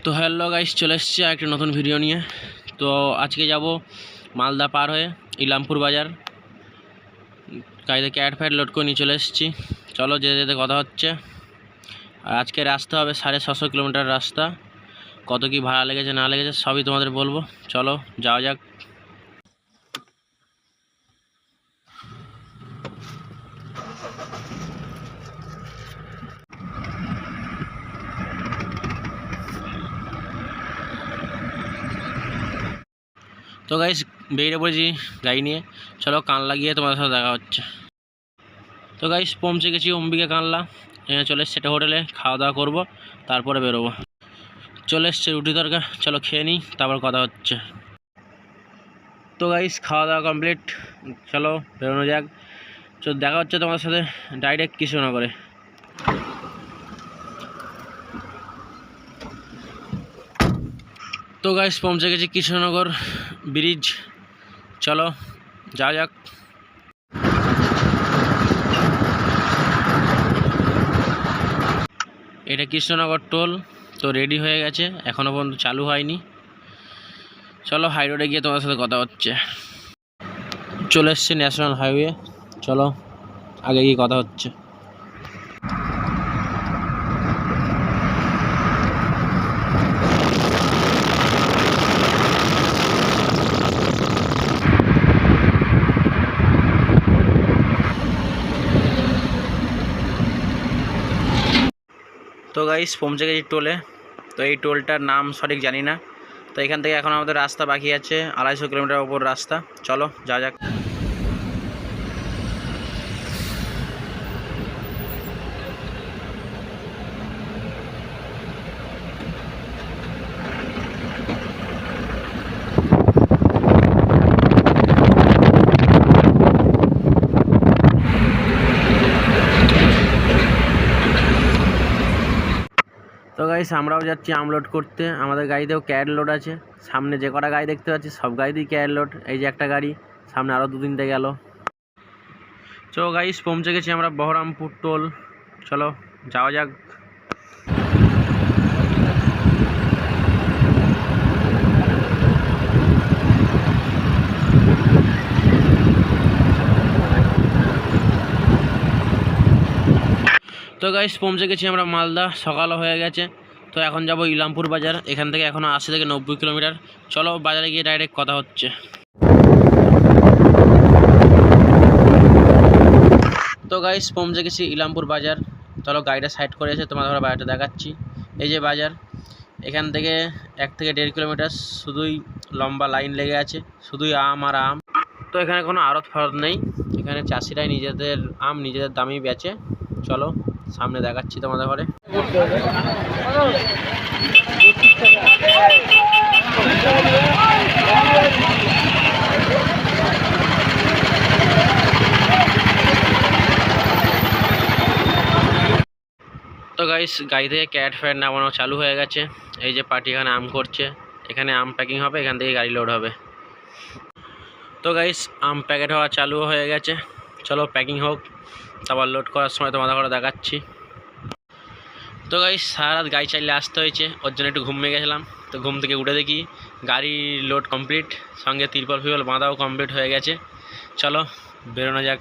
তো hello guys, চলে এসেছি একটা নতুন ভিডিও নিয়ে। তো আজকে যাব মালদা পার হয়ে ইলামপুর বাজার। গাড়িতে ক্যাট ফ্যাট লোড করে নিয়ে চলে এসেছি। চলো যেতে যেতে কথা হচ্ছে। আর আজকে রাস্তা হবে 650 কিলোমিটার রাস্তা। কত কি ভাড়া লেগেছে না লেগেছে সবই তোমাদের বলবো। চলো যাওয়া যাক। তো গাইস বেরিয়ে পড়েছি গাড়ি নিয়ে। চলো কানলা গিয়ে তোমাদের সাথে দেখা হচ্ছে। তো গাইস পৌঁছে গেছি অম্বিকা কানলা। এখানে চলে এসছে একটা হোটেলে, খাওয়া দাওয়া করবো, তারপরে বেরোবো। চলে এসছে রুটি তরকা, চলো খেয়ে নিই, তারপর কথা হচ্ছে। তো গাইস খাওয়া দাওয়া কমপ্লিট, চলো বেরোনো যাক। চলো দেখা হচ্ছে তোমার সাথে ডাইরেক্ট কৃষ্ণনগরে। তো গাইস পৌঁছে গেছি কৃষ্ণনগর ব্রিজ, চলো যাওয়া যাক। এটা কৃষ্ণনগর টোল। তো রেডি হয়ে গেছে, এখনও পর্যন্ত চালু হয়নি। চলো হাই রোডে গিয়ে তোমার সাথে কথা হচ্ছে। চলে এসছে ন্যাশনাল হাইওয়ে, চলো আগে গিয়ে কথা হচ্ছে। তো গাইস পৌঁছে গেছি টোলে। তো এই টোলটার নাম সঠিক জানি না। তো এখান থেকে এখন আমাদের রাস্তা বাকি আছে 250 কিলোমিটার ওপর রাস্তা। চলো যা যাক। তো গাইস আমরাও যাচ্ছি আমলোড করতে। আমাদের গাড়িতেও ক্যাড লোড আছে। সামনে যে কটা গাড়ি দেখতে পাচ্ছি সব গাড়িতেই ক্যাড লোড। এই যে একটা গাড়ি, সামনে আরও 2-3টে গেল। তো গাইস পৌঁছে গেছি আমরা বহরমপুর টোল, চলো যাওয়া যাক। তো গাইস পৌঁছে গেছি আমরা মালদা, সকালও হয়ে গেছে। তো এখন যাব ইলামপুর বাজার। এখান থেকে এখনও 80 থেকে 90 কিলোমিটার। চলো বাজারে গিয়ে ডাইরেক্ট কথা হচ্ছে। তো গাইস পৌঁছে গেছি ইলামপুর বাজার। চলো গাড়িটা সাইড করে এসে তোমাদের ঘরে বাজারটা দেখাচ্ছি। এই যে বাজার, এখান থেকে 1 থেকে 1.5 কিলোমিটার শুধুই লম্বা লাইন লেগে আছে, শুধুই আম আর আম। তো এখানে কোনো আড়ত ফাড়ত নেই, এখানে চাষিরাই নিজেদের আম নিজেদের দামেই বেচে। চলো সামনে দেখাচ্ছি তোমাদের ঘরে। তো গাইস গাড়ি থেকে ক্যাট ফ্যাট নামানো চালু হয়ে গেছে। এই যে পার্টি এখানে আম করছে, এখানে আম প্যাকিং হবে, এখান থেকে গাড়ি লোড হবে। তো গাইস আম প্যাকেট হওয়া চালু হয়ে গেছে, চলো প্যাকিং হোক, তারপর লোড করার সময় তোমাদের ঘরে দেখাচ্ছি। তো গাইস সারা রাত গাড়ি চালিয়ে আসতে হয়েছে, ওর জন্য একটু ঘুমিয়ে গেছিলাম। তো ঘুম থেকে উঠে দেখি গাড়ি লোড কমপ্লিট, সঙ্গে তিরপল ফিরপল বাঁধাও কমপ্লিট হয়ে গেছে। চলো বেরোনো যাক।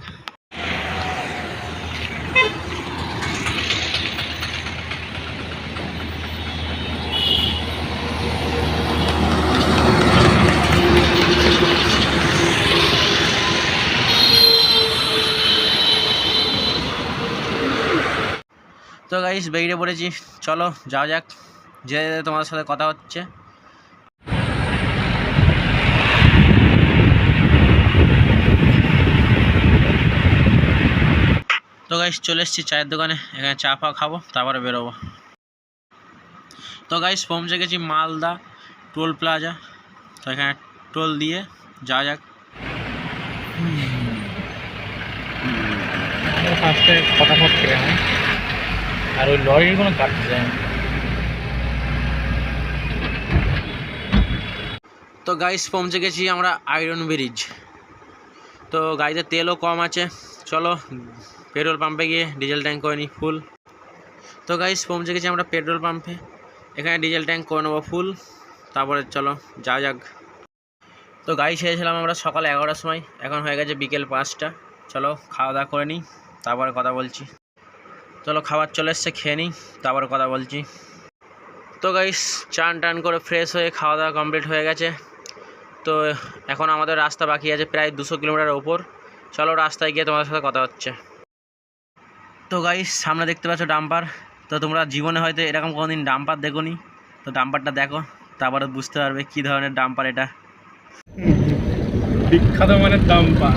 তো গাইস বেরিয়ে পড়েছি, চলো যাওয়া যাক। যে তোমাদের সাথে কথা হচ্ছে। তো গাইস চলে এসেছি চায়ের দোকানে, এখানে চা ফা খাবো, তারপরে বেরোবো। তো গাইস পৌঁছে গেছি মালদা টোল প্লাজা। তো এখানে টোল দিয়ে যাওয়া যাক। ফার্স্টে ফটাফট খেয়ে হয়, আর ওই লরির কোনো কাটতে যায় না। তো গাইস পৌঁছে গেছি আমরা আয়রন ব্রিজ। তো গাড়িতে তেলও কম আছে, চলো পেট্রোল পাম্পে গিয়ে ডিজেল ট্যাঙ্ক করে নিই ফুল। তো গাইস পৌঁছে গেছি আমরা পেট্রোল পাম্পে। এখানে ডিজেল ট্যাঙ্ক করে নেবো ফুল, তারপরে চলো যাওয়া যাক। তো গাড়ি ছেড়েছিলাম আমরা সকাল 11টার সময়, এখন হয়ে গেছে বিকেল 5টা। চলো খাওয়া দাওয়া করে নিই, তারপরে কথা বলছি। চলো খাবার চলে এসছে, খেয়ে নিই, তারপরে কথা বলছি। তো গাইস চান টান করে ফ্রেশ হয়ে খাওয়া দাওয়া কমপ্লিট হয়ে গেছে। তো এখন আমাদের রাস্তা বাকি আছে প্রায় 200 কিলোমিটার ওপর। চলো রাস্তায় গিয়ে তোমাদের সাথে কথা হচ্ছে। তো গাইস সামনে দেখতে পাচ্ছ ডাম্পার। তো তোমরা জীবনে হয়তো এরকম কোনোদিন ডাম্পার দেখোনি, তো ডাম্পারটা দেখো, তারপরে বুঝতে পারবে কী ধরনের ডাম্পার এটা। বিখ্যাত মানের ডাম্পার।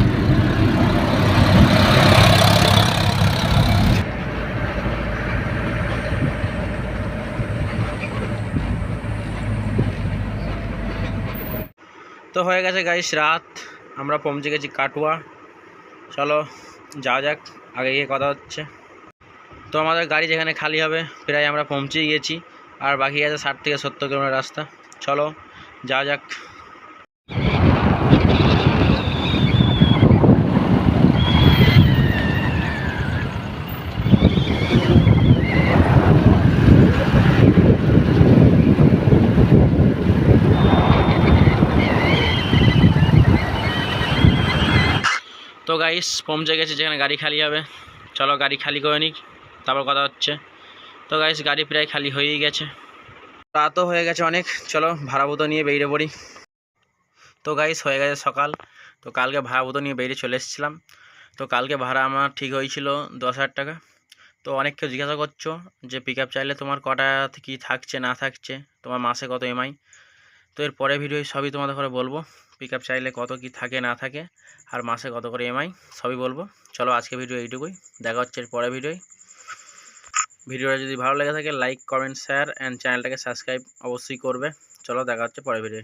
তো হয়ে গেছে গাইস রাত, আমরা পৌঁছে গেছি কাটুয়া। চলো যাওয়া যাক, আগে গিয়ে কথা হচ্ছে। তো আমাদের গাড়ি যেখানে খালি হবে প্রায় আমরা পৌঁছেই গেছি, আর বাকি আছে 60 থেকে 70 কিলোমিটার রাস্তা। চলো যাওয়া যাক। তো গাইস পৌঁছে গেছে যেখানে গাড়ি খালি হবে। চলো গাড়ি খালি করে নিই, তারপর কথা হচ্ছে। তো গাইস গাড়ি প্রায় খালি হয়েই গেছে, রাতও হয়ে গেছে অনেক। চলো ভাড়াভূত নিয়ে বেরিয়ে পড়ি। তো গাইস হয়ে গেছে সকাল। তো কালকে ভাড়াভূত নিয়ে বেরিয়ে চলে এসেছিলাম। তো কালকে ভাড়া আমার ঠিক হয়েছিল 10,000 টাকা। তো অনেক কেউ জিজ্ঞাসা করছো যে পিক আপ চাইলে তোমার কটা কী থাকছে না থাকছে, তোমার মাসে কত এমআই। তো এর পরে ভিডিও সবই তোমাদের করে বলবো, পিক আপ চাইলে কত কি থাকে না থাকে, আর মাসে কত করে এমআই সবই বলবো। চলো আজকে ভিডিও এইটুকুই, দেখা হচ্ছে এর পরে ভিডিওয়। ভিডিওটা যদি ভালো লেগে থাকে লাইক কমেন্ট শেয়ার অ্যান্ড চ্যানেলটাকে সাবস্ক্রাইব অবশ্যই করবে। চলো দেখা হচ্ছে পরে ভিডিও।